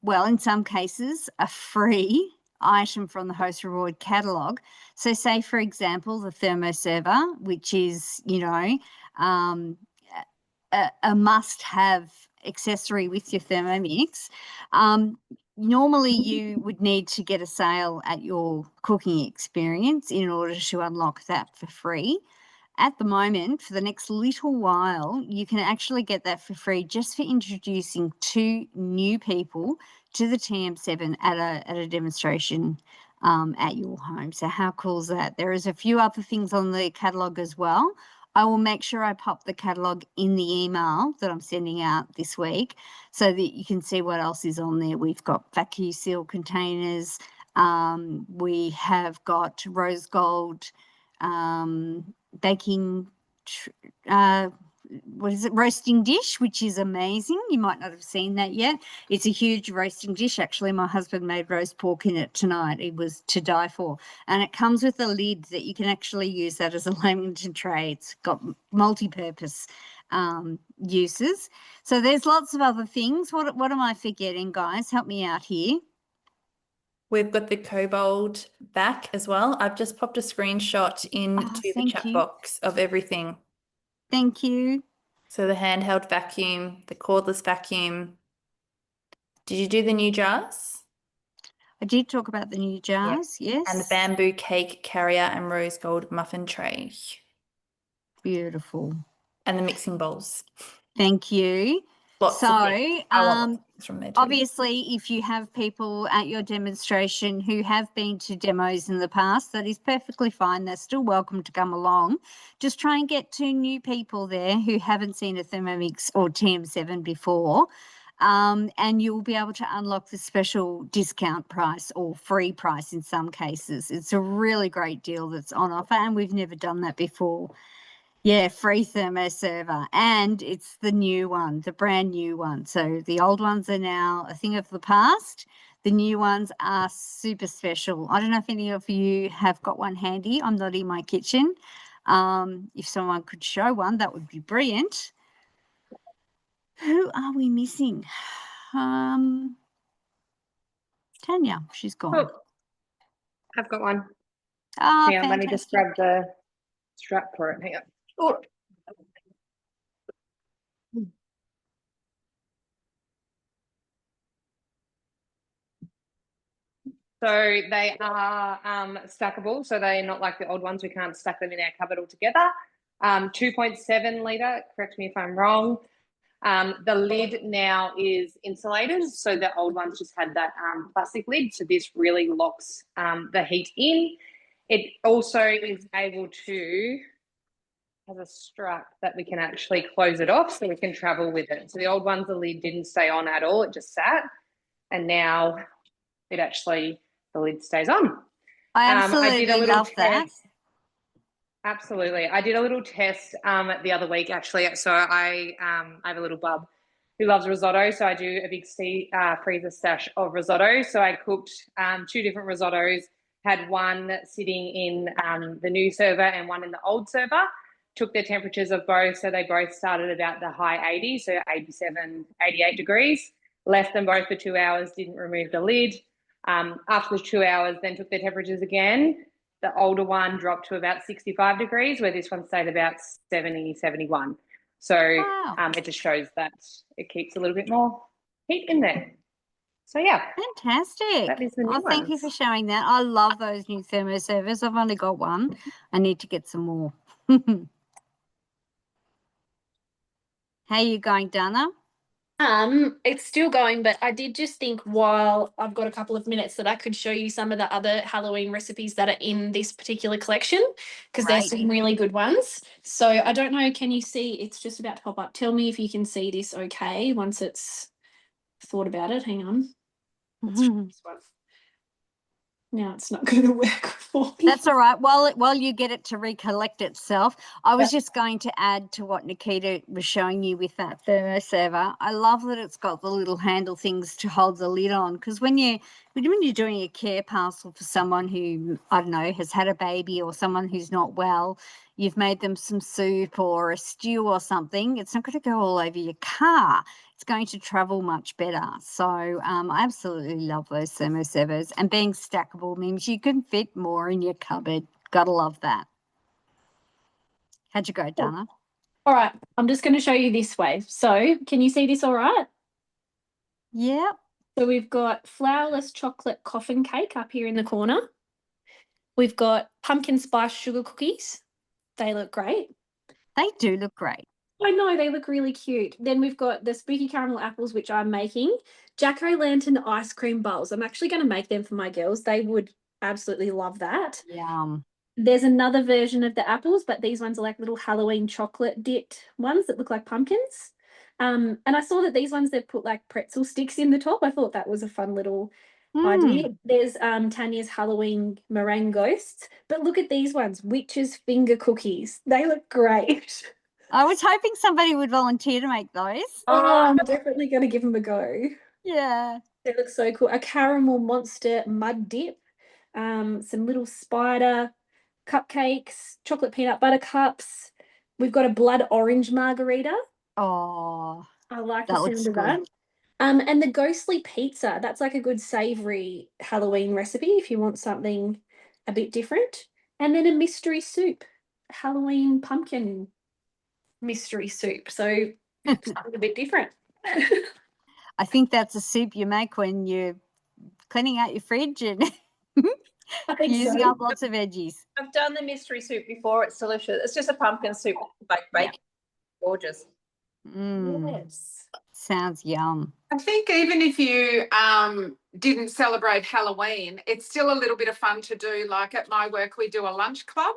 well, in some cases, a free item from the host reward catalogue. So say, for example, the thermoserver, which is, you know, a must-have accessory with your Thermomix. Normally you would need to get a sale at your cooking experience in order to unlock that for free. At the moment, for the next little while, you can actually get that for free just for introducing 2 new people to the TM7 at a demonstration at your home. So how cool is that? There is a few other things on the catalogue as well. I will make sure I pop the catalogue in the email that I'm sending out this week so that you can see what else is on there. We've got vacuum seal containers. We have got rose gold baking, roasting dish, which is amazing. You might not have seen that yet. It's a huge roasting dish. Actually, my husband made roast pork in it tonight. It was to die for. And it comes with a lid that you can actually use that as a lamington tray. It's got multi-purpose uses. So there's lots of other things. What am I forgetting, guys? Help me out here. We've got the Kobold back as well. I've just popped a screenshot into the thank chat you. box of everything. Thank you. So the handheld vacuum, the cordless vacuum. Did you do the new jars? I did talk about the new jars, yes. And the bamboo cake carrier and rose gold muffin tray. Beautiful. And the mixing bowls. Thank you. lots of things. A lot of things from there too. obviously, if you have people at your demonstration who have been to demos in the past, that is perfectly fine. They're still welcome to come along. Just try and get 2 new people there who haven't seen a Thermomix or TM7 before. And you'll be able to unlock the special discount price or free price in some cases. It's a really great deal that's on offer, and we've never done that before. Yeah, free thermo server, and it's the new one, the brand new one. So the old ones are now a thing of the past. The new ones are super special. I don't know if any of you have got one handy. I'm not in my kitchen. If someone could show one, that would be brilliant. Who are we missing? Tanya, she's gone. Oh, I've got one. Oh, Hang on, let me just grab the strap for it. Hang on. Oh. So they are stackable, so they're not like the old ones. We can't stack them in our cupboard altogether. 2.7 litre, correct me if I'm wrong. The lid now is insulated, so the old ones just had that plastic lid, so this really locks the heat in. It also is able to, has a strap that we can actually close it off so we can travel with it. So the old ones, the lid didn't stay on at all, it just sat, and now it actually, the lid stays on. I absolutely love that. Absolutely. I did a little test the other week, actually. So I have a little bub who loves risotto. So I do a big freezer stash of risotto. So I cooked 2 different risottos, had one sitting in the new server and one in the old server. Took the temperatures of both. So they both started about the high 80s, so 87, 88 degrees. Left them both for 2 hours, didn't remove the lid. After the 2 hours, then took the temperatures again. The older one dropped to about 65 degrees, where this one stayed about 70, 71. So Wow. it just shows that it keeps a little bit more heat in there. So, yeah. Fantastic. That is the new Thank you ones. for showing that. I love those new thermo servers. I've only got one. I need to get some more. How are you going, Dana? It's still going, but I did just think while I've got a couple of minutes that I could show you some of the other Halloween recipes that are in this particular collection, because there's some really good ones. So I don't know, can you see? It's just about to pop up. Tell me if you can see this okay once it's thought about it. Hang on. Let's try this one. Now it's not going to work for me. That's all right. While you get it to recollect itself, I was just going to add to what Nikita was showing you with that thermo server. I love that it's got the little handle things to hold the lid on, because when you're doing a care parcel for someone who, I don't know, has had a baby or someone who's not well, you've made them some soup or a stew or something, it's not going to go all over your car. It's going to travel much better. So I absolutely love those thermo servers, and being stackable means you can fit more in your cupboard. Gotta love that. How'd you go, Dana? All right, I'm just going to show you this way. So can you see this all right? Yep. So we've got flourless chocolate coffin cake up here in the corner. We've got pumpkin spice sugar cookies. They look great. They do look great. I know, they look really cute. Then we've got the spooky caramel apples, which I'm making. Jack-o'-lantern ice cream bowls. I'm actually going to make them for my girls. They would absolutely love that. Yum. There's another version of the apples, but these ones are like little Halloween chocolate dipped ones that look like pumpkins. And I saw that these ones, they've put like pretzel sticks in the top. I thought that was a fun little idea. There's Tanya's Halloween meringue ghosts. But look at these ones, witch's finger cookies. They look great. I was hoping somebody would volunteer to make those. Oh, I'm definitely going to give them a go. Yeah. They look so cool. A caramel monster mud dip, some little spider cupcakes, chocolate peanut butter cups. We've got a blood orange margarita. Oh, I like that the looks sound of that. good. And the ghostly pizza. That's like a good savoury Halloween recipe if you want something a bit different. And then a mystery soup, Halloween pumpkin mystery soup. So something a bit different. I think that's a soup you make when you're cleaning out your fridge and I think using up lots of veggies. I've done the mystery soup before. It's delicious. It's just a pumpkin soup like bacon. Gorgeous. Mm. Yes. Sounds yum. I think even if you didn't celebrate Halloween, it's still a little bit of fun to do. Like at my work, we do a lunch club.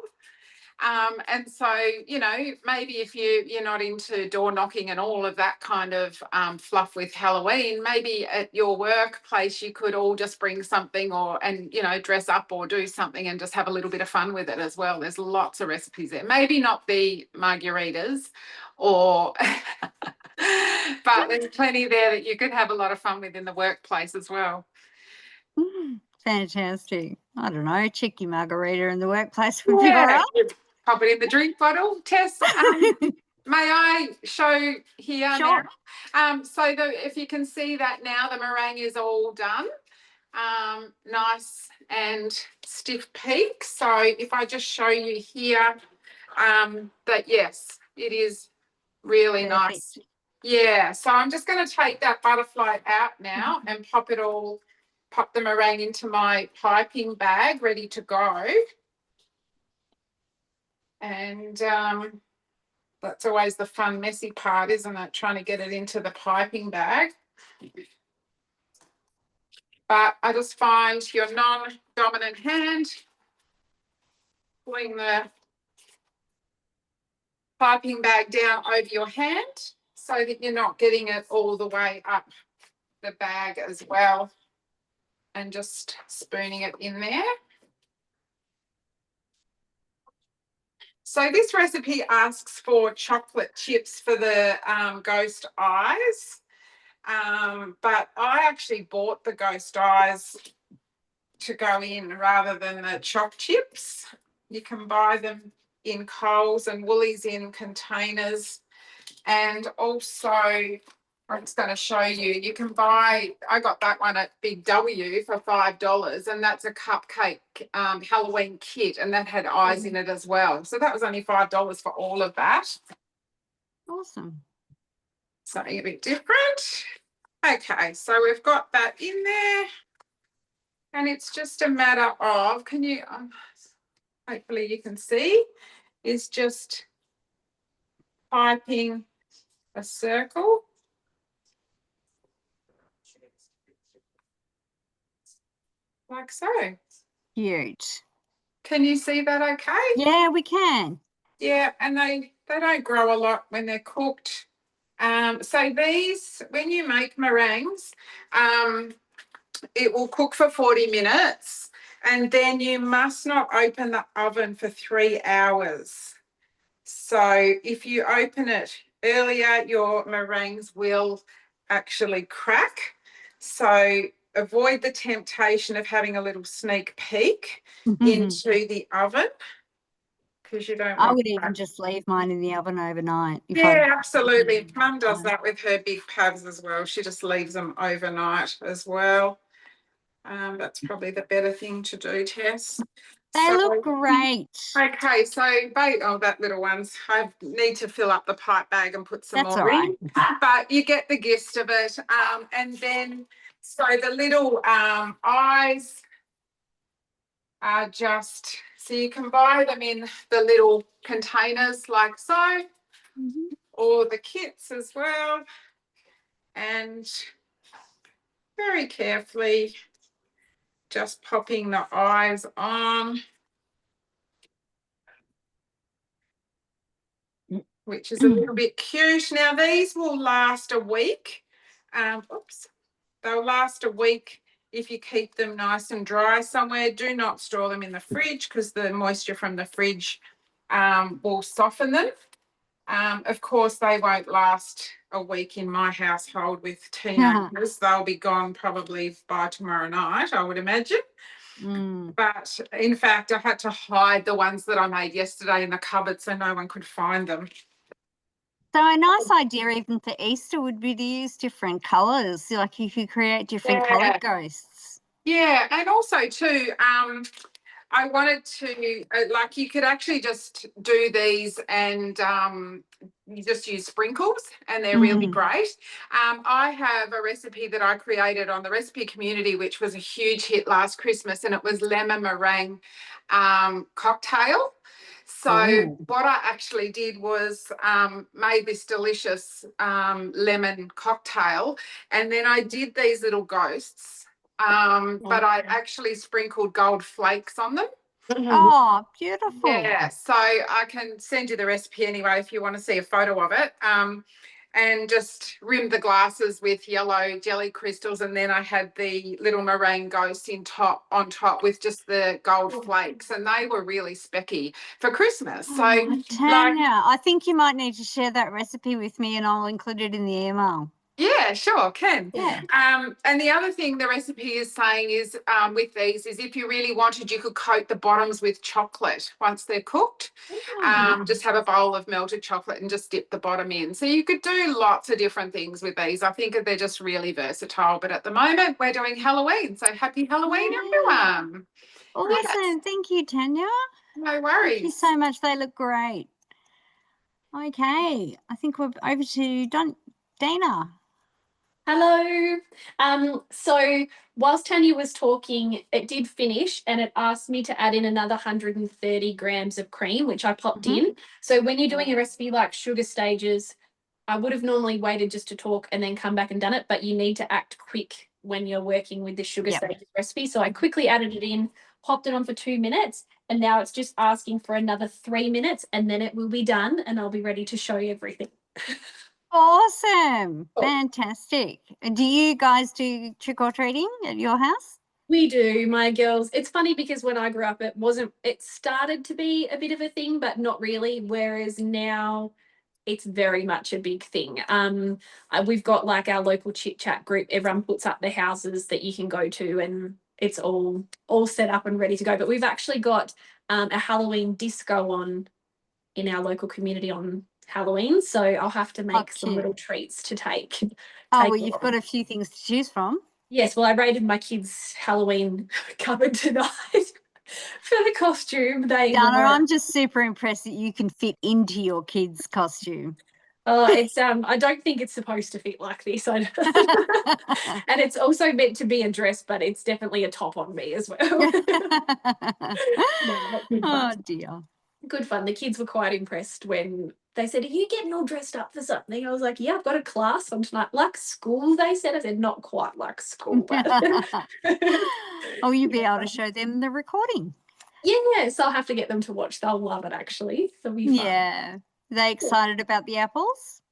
And so, you know, maybe if you're not into door knocking and all of that kind of fluff with Halloween, maybe at your workplace you could all just bring something and you know, dress up or do something and just have a little bit of fun with it as well. There's lots of recipes there. Maybe not the margaritas or but there's plenty there that you could have a lot of fun with in the workplace as well. Fantastic. I don't know, chicky margarita in the workplace would be all right. Pop it in the drink bottle. Tess, may I show here? Sure. So if you can see that now, the meringue is all done. Nice and stiff peak. So if I just show you here, that yes, it is really nice. Yeah. So I'm just going to take that butterfly out now and pop the meringue into my piping bag, ready to go. And that's always the fun, messy part, isn't it? Trying to get it into the piping bag. But I just find your non-dominant hand, pulling the piping bag down over your hand so that you're not getting it all the way up the bag as well. And just spooning it in there. So this recipe asks for chocolate chips for the ghost eyes, but I actually bought the ghost eyes to go in rather than the choc chips. You can buy them in Coles and Woolies in containers, and also I'm just going to show you, you can buy, I got that one at Big W for $5, and that's a cupcake Halloween kit, and that had eyes in it as well. So that was only $5 for all of that. Awesome. Something a bit different. Okay, so we've got that in there, and it's just a matter of, can you, hopefully you can see, is just piping a circle. Like so. Cute. Can you see that okay? Yeah, we can. Yeah, and they don't grow a lot when they're cooked. So these, when you make meringues, it will cook for 40 minutes, and then you must not open the oven for 3 hours. So if you open it earlier, your meringues will actually crack. So avoid the temptation of having a little sneak peek into the oven, because you don't want I would even just leave mine in the oven overnight. Absolutely. Mum does that with her big pavs as well. She just leaves them overnight as well. That's probably the better thing to do, Tess. They look great. Okay, so that little ones, I need to fill up the pipe bag and put some more in. But you get the gist of it. And then, so the little eyes are just, so you can buy them in the little containers like so, or the kits as well. And very carefully just popping the eyes on, which is a little bit cute. Now these will last a week. They'll last a week if you keep them nice and dry somewhere. Do not store them in the fridge, because the moisture from the fridge will soften them. Of course, they won't last a week in my household with teenagers. They'll be gone probably by tomorrow night, I would imagine. But in fact, I had to hide the ones that I made yesterday in the cupboard so no one could find them. So a nice idea even for Easter would be to use different colours, like you could create different coloured ghosts. Yeah, and also too, I wanted to, like, you could actually just do these and you just use sprinkles, and they're really great. I have a recipe that I created on the recipe community, which was a huge hit last Christmas, and it was lemon meringue cocktail. So Ooh. what I actually did was made this delicious lemon cocktail, and then I did these little ghosts, but I actually sprinkled gold flakes on them. Oh, beautiful. Yeah, so I can send you the recipe anyway if you want to see a photo of it. And just rimmed the glasses with yellow jelly crystals, and then I had the little meringue ghosts on top with just the gold flakes, and they were really specky for Christmas. So, Oh, Tanya, I think you might need to share that recipe with me and I'll include it in the email. yeah, sure, can. Yeah. And the other thing the recipe is saying is with these is if you really wanted, you could coat the bottoms with chocolate once they're cooked. Just have a bowl of melted chocolate and just dip the bottom in. So you could do lots of different things with these. I think they're just really versatile. But at the moment, we're doing Halloween. So happy Halloween, everyone. Awesome. Thank you, Tanya. No worries. Thank you so much. They look great. Okay. I think we're over to Dana. Hello. So whilst Tanya was talking, it did finish and it asked me to add in another 130 grams of cream, which I popped in. So when you're doing a recipe like sugar stages, I would have normally waited just to talk and then come back and done it, but you need to act quick when you're working with the sugar stages recipe. So I quickly added it in, popped it on for 2 minutes, and now it's just asking for another 3 minutes and then it will be done and I'll be ready to show you everything. Awesome. Fantastic. Do you guys do trick-or-treating at your house? We do, my girls. It's funny because when I grew up, it started to be a bit of a thing, but not really. Whereas now it's very much a big thing. We've got like our local chit chat group. Everyone puts up their houses that you can go to and it's all set up and ready to go. But we've actually got a Halloween disco on in our local community on Halloween, so I'll have to make some little treats to take. Oh, well, you've got a few things to choose from. Yes, well, I raided my kids' Halloween cupboard tonight for the costume. Dana, I'm just super impressed that you can fit into your kids' costume. Oh, it's I don't think it's supposed to fit like this. And it's also meant to be a dress, but it's definitely a top on me as well. Oh dear. Good fun. The kids were quite impressed when they said, "Are you getting all dressed up for something?" I was like, "Yeah, I've got a class on tonight." Like school, they said. I said, "Not quite like school." But oh, you'll be able to show them the recording. Yeah, so I'll have to get them to watch. They'll love it, actually. It'll be fun. Yeah. Are they excited about the apples?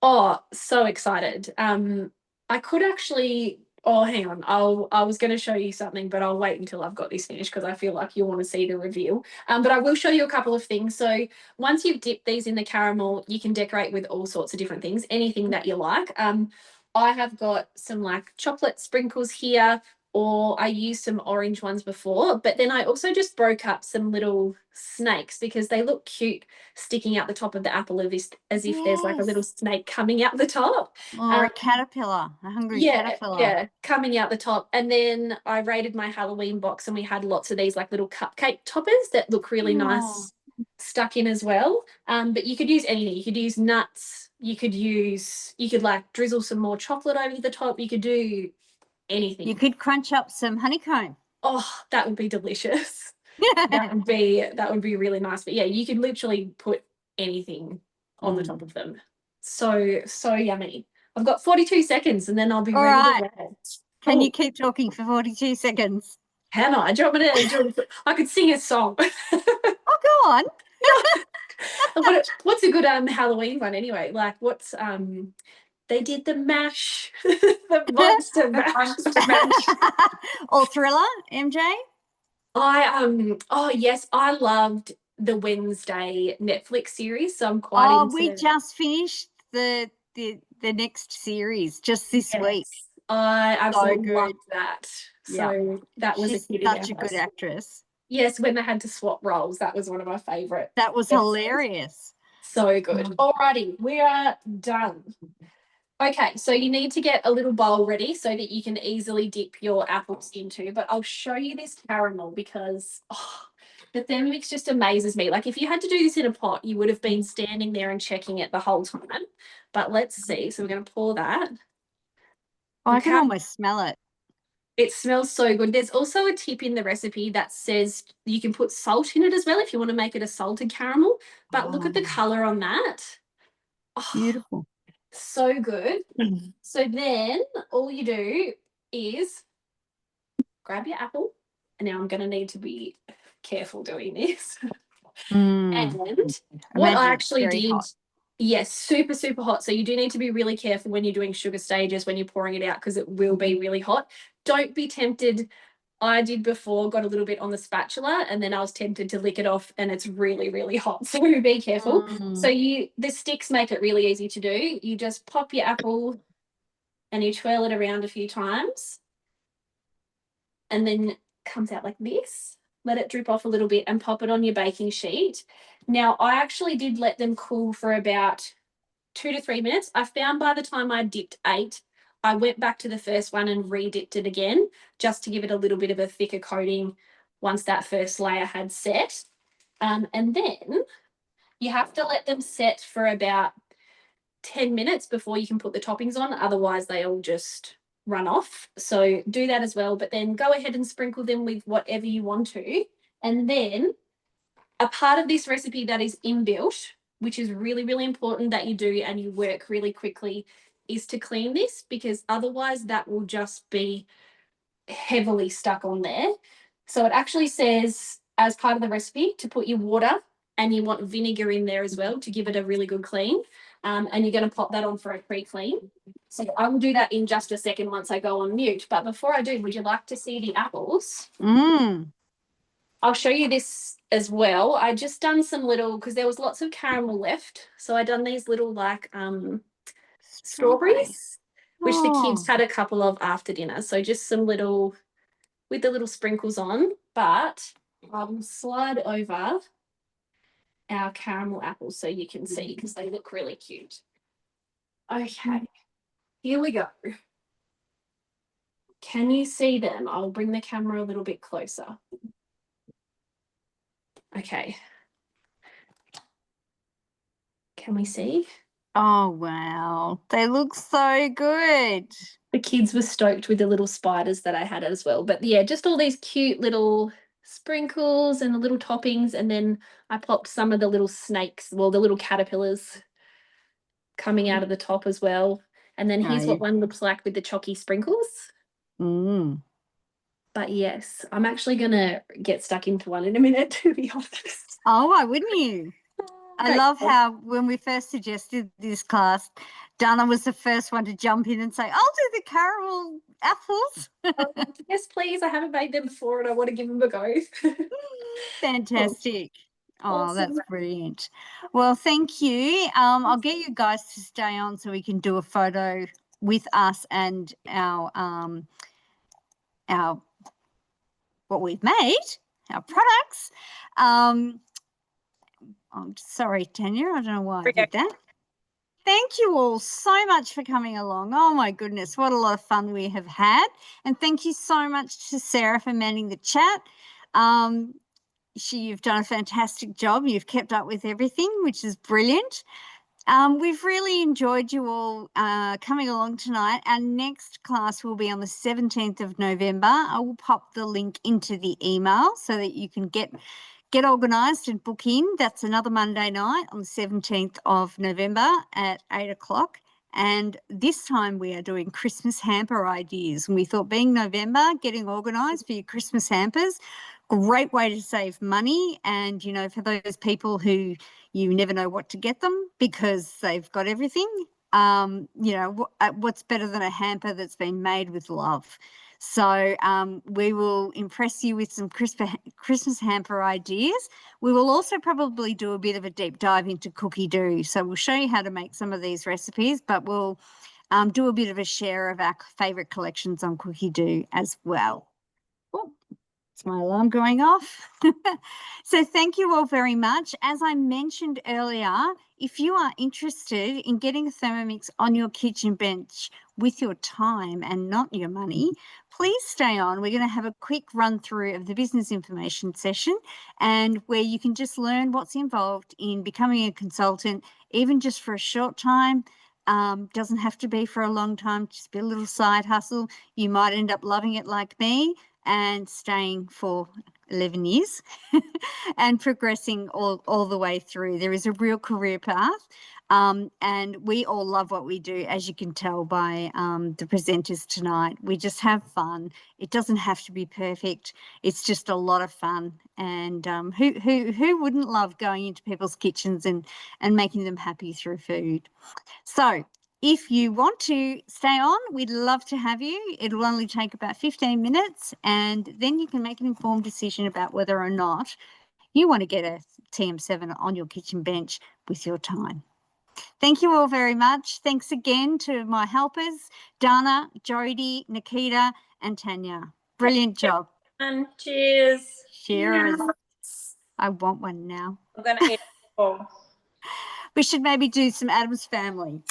Oh, so excited. I could actually... Oh, hang on. I was going to show you something, but I'll wait until I've got this finished because I feel like you'll want to see the reveal. But I will show you a couple of things. So once you've dipped these in the caramel, you can decorate with all sorts of different things, anything that you like. I have got some like chocolate sprinkles here, or I used some orange ones before, but then I also just broke up some little snakes because they look cute sticking out the top of the apple as if there's like a little snake coming out the top. Or a caterpillar, a hungry caterpillar. Yeah, coming out the top. And then I raided my Halloween box and we had lots of these like little cupcake toppers that look really nice stuck in as well. But you could use anything. You could use nuts. You could like drizzle some more chocolate over the top. You could do anything. You could crunch up some honeycomb. Oh, that would be delicious. that would be really nice. But yeah, you could literally put anything on the top of them. So yummy. I've got 42 seconds and then I'll be ready to go. Can you keep talking for 42 seconds? Can I? Do you want me to I could sing a song. Oh, go on. What's a good Halloween one anyway? Like what's they did the mash, the monster mash. Or Thriller, MJ? Oh yes, I loved the Wednesday Netflix series, so I'm quite into... we just finished the next series just this week. I absolutely loved that. So that was She's such a good actress. Yes, when they had to swap roles, that was one of my favourite. That was hilarious. So good. Alrighty, we are done. Okay, so you need to get a little bowl ready so that you can easily dip your apples into, but I'll show you this caramel because the Thermomix just amazes me. Like if you had to do this in a pot, you would have been standing there and checking it the whole time. But let's see. So we're going to pour that. Oh, I can almost smell it. It smells so good. There's also a tip in the recipe that says you can put salt in it as well if you want to make it a salted caramel. But look at the colour on that. Oh, Beautiful. so good. So then all you do is grab your apple. And now I'm going to need to be careful doing this. And what Imagine I it's actually very did, hot. yes, super, super hot. So you do need to be really careful when you're doing sugar stages, when you're pouring it out, because it will be really hot. Don't be tempted. I did before, got a little bit on the spatula, and then I was tempted to lick it off, and it's really, really hot. So be careful. So the sticks make it really easy to do. You just pop your apple and you twirl it around a few times, and then comes out like this. Let it drip off a little bit and pop it on your baking sheet. Now, I actually did let them cool for about 2 to 3 minutes. I found by the time I dipped 8, I went back to the first one and re-dipped it again, just to give it a little bit of a thicker coating once that first layer had set. And then you have to let them set for about 10 minutes before you can put the toppings on. Otherwise, they all just run off. So do that as well. But then go ahead and sprinkle them with whatever you want to. And then a part of this recipe that is inbuilt, which is really, really important that you do and you work really quickly, is to clean this, because otherwise that will just be heavily stuck on there. So it actually says, as part of the recipe, to put your water, and you want vinegar in there as well to give it a really good clean. And you're going to pop that on for a pre-clean. So I will do that in just a second once I go on mute. But before I do, would you like to see the apples? I'll show you this as well. I just done some little, because there was lots of caramel left. So I done these little like strawberries, which the kids had a couple of after dinner. So just some little, with the little sprinkles on. But I'll slide over our caramel apples so you can see, because they look really cute. Okay, here we go. Can you see them? I'll bring the camera a little bit closer. Okay. Can we see? Oh, wow. They look so good. The kids were stoked with the little spiders that I had as well. But yeah, just all these cute little sprinkles and the little toppings. And then I popped some of the little snakes, well, the little caterpillars coming out of the top as well. And then here's what one looks like with the chalky sprinkles. But yes, I'm actually going to get stuck into one in a minute, to be honest. Oh, why wouldn't you? I love how when we first suggested this class, Dana was the first one to jump in and say, I'll do the caramel apples. Yes, please. I haven't made them before and I want to give them a go. Fantastic. Oh, Awesome. that's brilliant. Well, thank you. I'll get you guys to stay on so we can do a photo with us and our what we've made, our products. I'm sorry, Tanya, I don't know why I did that. Thank you all so much for coming along. Oh, my goodness, what a lot of fun we have had. And thank you so much to Sarah for manning the chat. You've done a fantastic job. You've kept up with everything, which is brilliant. We've really enjoyed you all coming along tonight. Our next class will be on the 17th of November. I will pop the link into the email so that you can get organised and book in. That's another Monday night on the 17th of November at 8 o'clock. And this time we are doing Christmas hamper ideas. And we thought, being November, getting organised for your Christmas hampers, great way to save money. And, you know, for those people who you never know what to get them because they've got everything, you know, what's better than a hamper that's been made with love? So we will impress you with some Christmas hamper ideas. We will also probably do a bit of a deep dive into cookie dough. So we'll show you how to make some of these recipes, but we'll do a bit of a share of our favourite collections on cookie dough as well. Oh, it's my alarm going off. So thank you all very much. As I mentioned earlier, if you are interested in getting a Thermomix on your kitchen bench with your time and not your money, please stay on. We're going to have a quick run through of the business information session, and where you can just learn what's involved in becoming a consultant, even just for a short time, Doesn't have to be for a long time, just be a little side hustle. You might end up loving it like me and staying for 11 years and progressing all the way through. There is a real career path. And we all love what we do, as you can tell by the presenters tonight. We just have fun. It doesn't have to be perfect. It's just a lot of fun. And who wouldn't love going into people's kitchens and making them happy through food? So if you want to stay on, we'd love to have you. It'll only take about 15 minutes, and then you can make an informed decision about whether or not you want to get a TM7 on your kitchen bench with your time. Thank you all very much. Thanks again to my helpers, Dana, Jodie, Nikita, and Tanya. Brilliant job. And cheers. Cheers. I want one now. I'm going to eat it all. We should maybe do some Addams Family.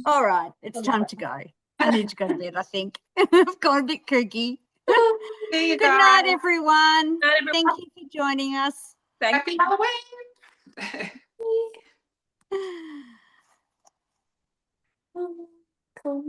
All right, it's time to go. I need to go to bed, I think. I've gone a bit kooky. See you Good guys. night, everyone. Night, everyone. Thank you for joining us. Thank Happy you. Halloween. Cool.